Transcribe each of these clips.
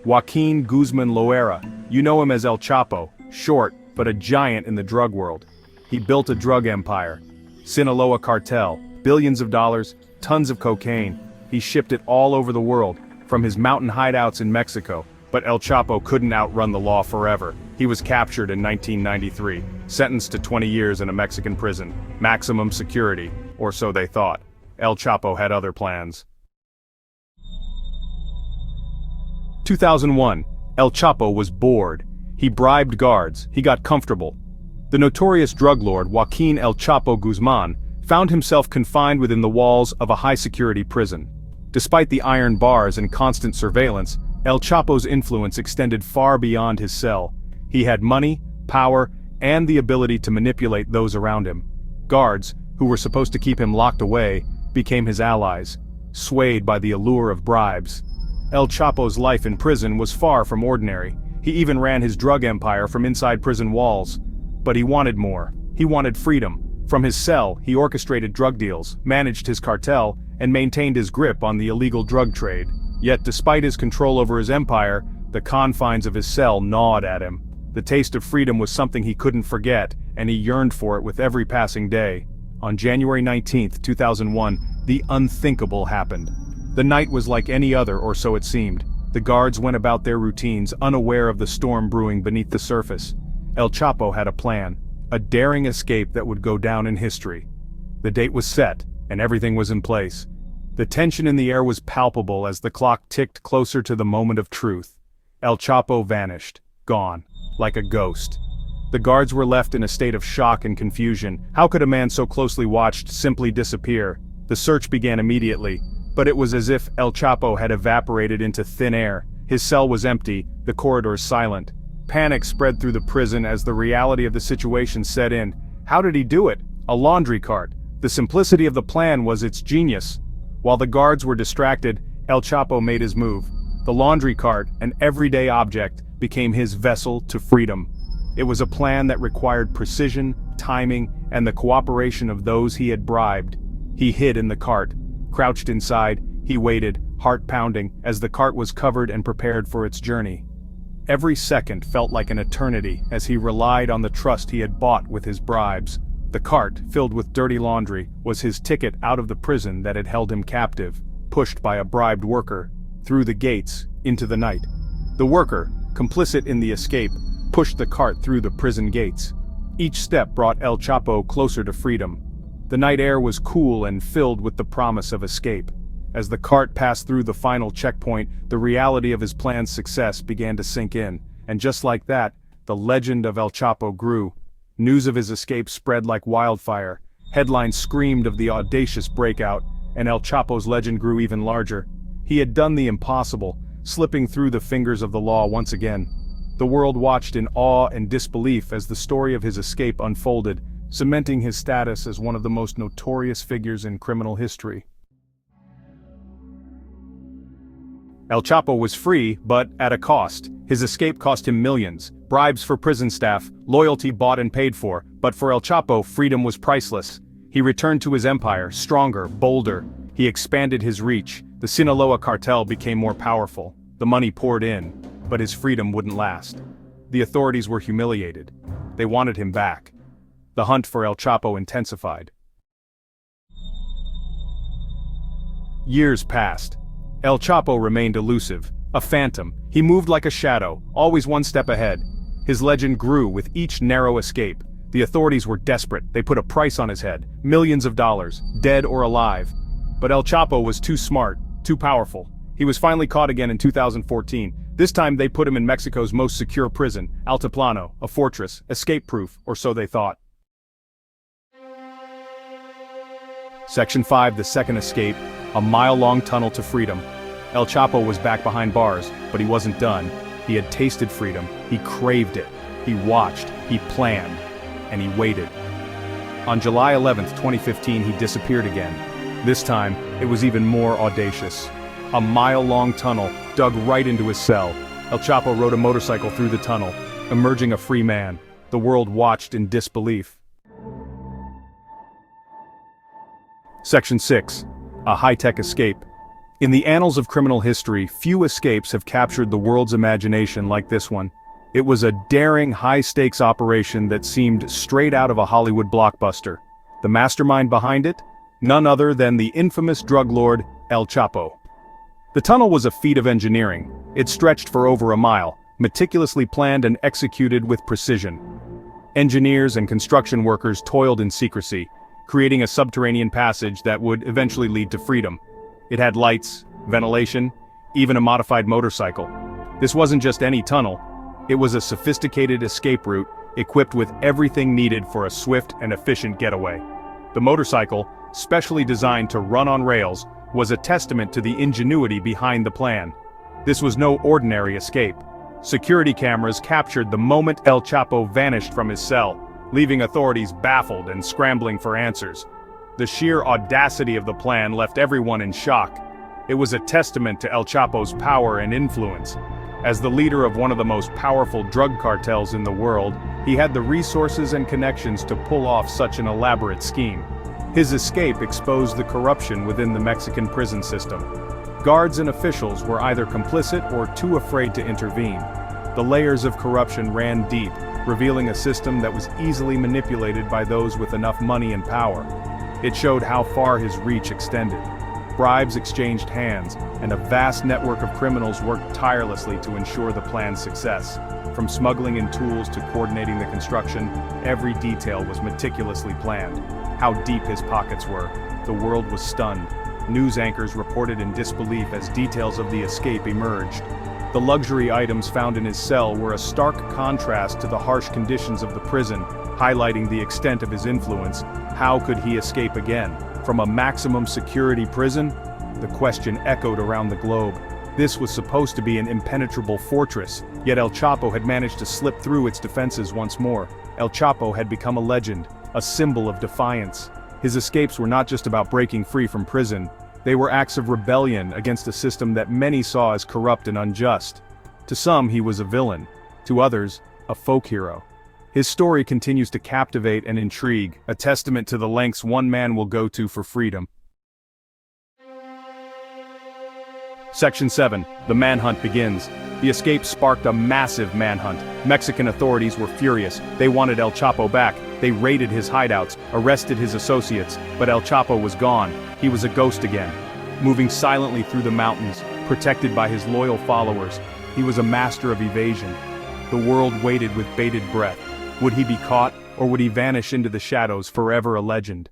Joaquín Guzmán Loera. You know him as El Chapo, short, but a giant in the drug world. He built a drug empire. Sinaloa Cartel, billions of dollars, tons of cocaine. He shipped it all over the world, from his mountain hideouts in Mexico. But El Chapo couldn't outrun the law forever. He was captured in 1993, sentenced to 20 years in a Mexican prison, maximum security, or so they thought. El Chapo had other plans. 2001, El Chapo was bored. He bribed guards, he got comfortable. The notorious drug lord Joaquín El Chapo Guzmán found himself confined within the walls of a high-security prison. Despite the iron bars and constant surveillance, El Chapo's influence extended far beyond his cell. He had money, power, and the ability to manipulate those around him. Guards, who were supposed to keep him locked away, became his allies, swayed by the allure of bribes. El Chapo's life in prison was far from ordinary. He even ran his drug empire from inside prison walls. But he wanted more. He wanted freedom. From his cell, he orchestrated drug deals, managed his cartel, and maintained his grip on the illegal drug trade. Yet despite his control over his empire, the confines of his cell gnawed at him. The taste of freedom was something he couldn't forget, and he yearned for it with every passing day. On January 19, 2001, the unthinkable happened. The night was like any other, or so it seemed. The guards went about their routines, unaware of the storm brewing beneath the surface. El Chapo had a plan, a daring escape that would go down in history. The date was set, and everything was in place. The tension in the air was palpable as the clock ticked closer to the moment of truth. El Chapo vanished, gone, like a ghost. The guards were left in a state of shock and confusion. How could a man so closely watched simply disappear? The search began immediately, but it was as if El Chapo had evaporated into thin air. His cell was empty, the corridors silent. Panic spread through the prison as the reality of the situation set in. How did he do it? A laundry cart. The simplicity of the plan was its genius. While the guards were distracted, El Chapo made his move. The laundry cart, an everyday object, became his vessel to freedom. It was a plan that required precision, timing, and the cooperation of those he had bribed. He hid in the cart. Crouched inside, he waited, heart pounding, as the cart was covered and prepared for its journey. Every second felt like an eternity as he relied on the trust he had bought with his bribes. The cart, filled with dirty laundry, was his ticket out of the prison that had held him captive, pushed by a bribed worker, through the gates, into the night. The worker, complicit in the escape, pushed the cart through the prison gates. Each step brought El Chapo closer to freedom. The night air was cool and filled with the promise of escape. As the cart passed through the final checkpoint, the reality of his plan's success began to sink in, and just like that, the legend of El Chapo grew. News of his escape spread like wildfire. Headlines screamed of the audacious breakout, and El Chapo's legend grew even larger. He had done the impossible, slipping through the fingers of the law once again. The world watched in awe and disbelief as the story of his escape unfolded, cementing his status as one of the most notorious figures in criminal history. El Chapo was free, but at a cost. His escape cost him millions, bribes for prison staff, loyalty bought and paid for, but for El Chapo, freedom was priceless. He returned to his empire, stronger, bolder. He expanded his reach. The Sinaloa Cartel became more powerful. The money poured in, but his freedom wouldn't last. The authorities were humiliated. They wanted him back. The hunt for El Chapo intensified. Years passed. El Chapo remained elusive, a phantom. He moved like a shadow, always one step ahead. His legend grew with each narrow escape. The authorities were desperate. They put a price on his head, millions of dollars, dead or alive. But El Chapo was too smart, too powerful. He was finally caught again in 2014. This time they put him in Mexico's most secure prison, Altiplano, a fortress, escape-proof, or so they thought. Section 5, the second escape, a mile-long tunnel to freedom. El Chapo was back behind bars, but he wasn't done. He had tasted freedom, he craved it. He watched, he planned, and he waited. On July 11, 2015, he disappeared again. This time, it was even more audacious. A mile-long tunnel dug right into his cell. El Chapo rode a motorcycle through the tunnel, emerging a free man. The world watched in disbelief. Section 6. A high-tech escape. In the annals of criminal history, few escapes have captured the world's imagination like this one. It was a daring, high-stakes operation that seemed straight out of a Hollywood blockbuster. The mastermind behind it? None other than the infamous drug lord, El Chapo. The tunnel was a feat of engineering. It stretched for over a mile, meticulously planned and executed with precision. Engineers and construction workers toiled in secrecy, creating a subterranean passage that would eventually lead to freedom. It had lights, ventilation, even a modified motorcycle. This wasn't just any tunnel. It was a sophisticated escape route, equipped with everything needed for a swift and efficient getaway. The motorcycle, specially designed to run on rails, was a testament to the ingenuity behind the plan. This was no ordinary escape. Security cameras captured the moment El Chapo vanished from his cell, leaving authorities baffled and scrambling for answers. The sheer audacity of the plan left everyone in shock. It was a testament to El Chapo's power and influence. As the leader of one of the most powerful drug cartels in the world, he had the resources and connections to pull off such an elaborate scheme. His escape exposed the corruption within the Mexican prison system. Guards and officials were either complicit or too afraid to intervene. The layers of corruption ran deep, revealing a system that was easily manipulated by those with enough money and power. It showed how far his reach extended. Bribes exchanged hands, and a vast network of criminals worked tirelessly to ensure the plan's success. From smuggling in tools to coordinating the construction, every detail was meticulously planned. How deep his pockets were, the world was stunned. News anchors reported in disbelief as details of the escape emerged. The luxury items found in his cell were a stark contrast to the harsh conditions of the prison, highlighting the extent of his influence. How could he escape again? From a maximum security prison? The question echoed around the globe. This was supposed to be an impenetrable fortress, yet El Chapo had managed to slip through its defenses once more. El Chapo had become a legend, a symbol of defiance. His escapes were not just about breaking free from prison. They were acts of rebellion against a system that many saw as corrupt and unjust. To some, he was a villain. To others, a folk hero. His story continues to captivate and intrigue, a testament to the lengths one man will go to for freedom. Section 7. The Manhunt Begins. The escape sparked a massive manhunt. Mexican authorities were furious. They wanted El Chapo back. They raided his hideouts, arrested his associates, but El Chapo was gone. He was a ghost again. Moving silently through the mountains, protected by his loyal followers, he was a master of evasion. The world waited with bated breath. Would he be caught, or would he vanish into the shadows, forever a legend?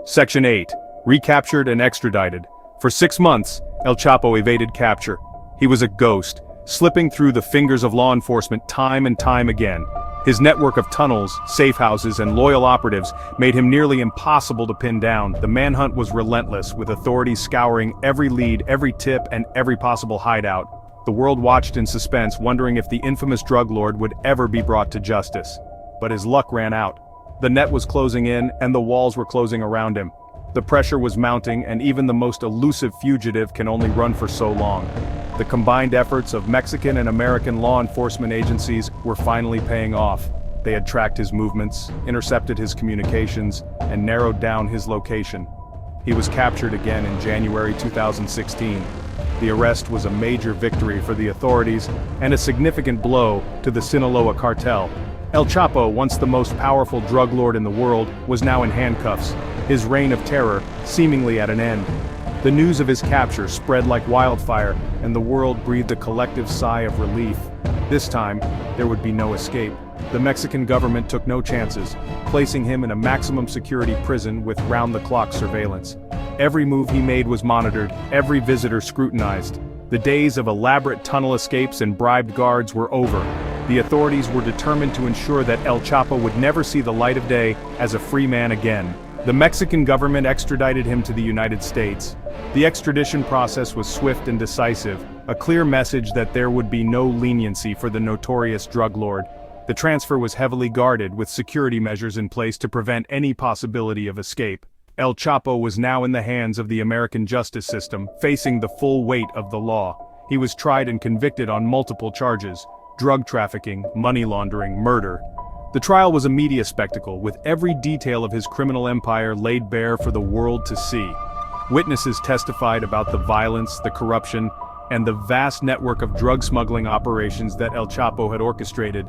Section 8. Recaptured and Extradited. For 6 months, El Chapo evaded capture. He was a ghost, slipping through the fingers of law enforcement time and time again. His network of tunnels, safe houses, and loyal operatives made him nearly impossible to pin down. The manhunt was relentless, with authorities scouring every lead, every tip, and every possible hideout. The world watched in suspense, wondering if the infamous drug lord would ever be brought to justice. But his luck ran out. The net was closing in, and the walls were closing around him. The pressure was mounting, and even the most elusive fugitive can only run for so long. The combined efforts of Mexican and American law enforcement agencies were finally paying off. They had tracked his movements, intercepted his communications, and narrowed down his location. He was captured again in January 2016. The arrest was a major victory for the authorities and a significant blow to the Sinaloa Cartel. El Chapo, once the most powerful drug lord in the world, was now in handcuffs, his reign of terror seemingly at an end. The news of his capture spread like wildfire, and the world breathed a collective sigh of relief. This time, there would be no escape. The Mexican government took no chances, placing him in a maximum security prison with round-the-clock surveillance. Every move he made was monitored, every visitor scrutinized. The days of elaborate tunnel escapes and bribed guards were over. The authorities were determined to ensure that El Chapo would never see the light of day as a free man again. The Mexican government extradited him to the United States. The extradition process was swift and decisive, a clear message that there would be no leniency for the notorious drug lord. The transfer was heavily guarded, with security measures in place to prevent any possibility of escape. El Chapo was now in the hands of the American justice system, facing the full weight of the law. He was tried and convicted on multiple charges: drug trafficking, money laundering, murder. The trial was a media spectacle, with every detail of his criminal empire laid bare for the world to see. Witnesses testified about the violence, the corruption, and the vast network of drug smuggling operations that El Chapo had orchestrated.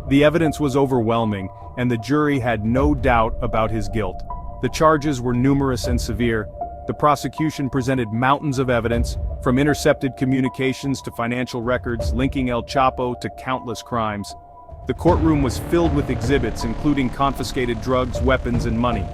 The evidence was overwhelming, and the jury had no doubt about his guilt. The charges were numerous and severe. The prosecution presented mountains of evidence, from intercepted communications to financial records linking El Chapo to countless crimes. The courtroom was filled with exhibits including confiscated drugs, weapons, and money.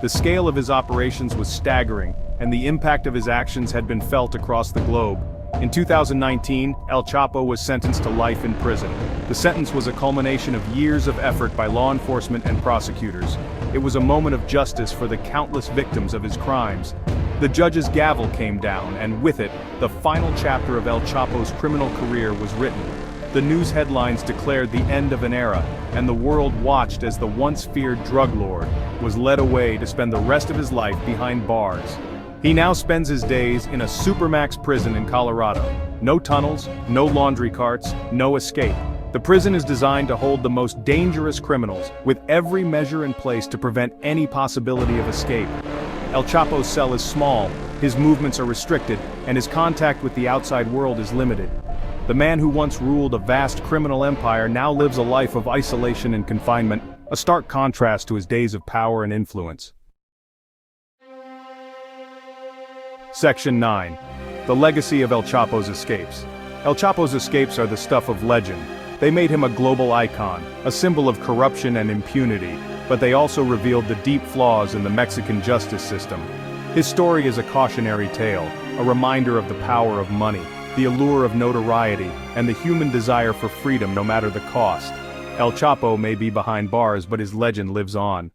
The scale of his operations was staggering, and the impact of his actions had been felt across the globe. In 2019, El Chapo was sentenced to life in prison. The sentence was a culmination of years of effort by law enforcement and prosecutors. It was a moment of justice for the countless victims of his crimes. The judge's gavel came down, and with it, the final chapter of El Chapo's criminal career was written. The news headlines declared the end of an era, and the world watched as the once feared drug lord was led away to spend the rest of his life behind bars. He now spends his days in a supermax prison in Colorado. No tunnels, no laundry carts, no escape. The prison is designed to hold the most dangerous criminals, with every measure in place to prevent any possibility of escape. El Chapo's cell is small, his movements are restricted, and his contact with the outside world is limited. The man who once ruled a vast criminal empire now lives a life of isolation and confinement, a stark contrast to his days of power and influence. Section 9. The legacy of El Chapo's escapes. El Chapo's escapes are the stuff of legend. They made him a global icon, a symbol of corruption and impunity, but they also revealed the deep flaws in the Mexican justice system. His story is a cautionary tale, a reminder of the power of money, the allure of notoriety, and the human desire for freedom no matter the cost. El Chapo may be behind bars, but his legend lives on.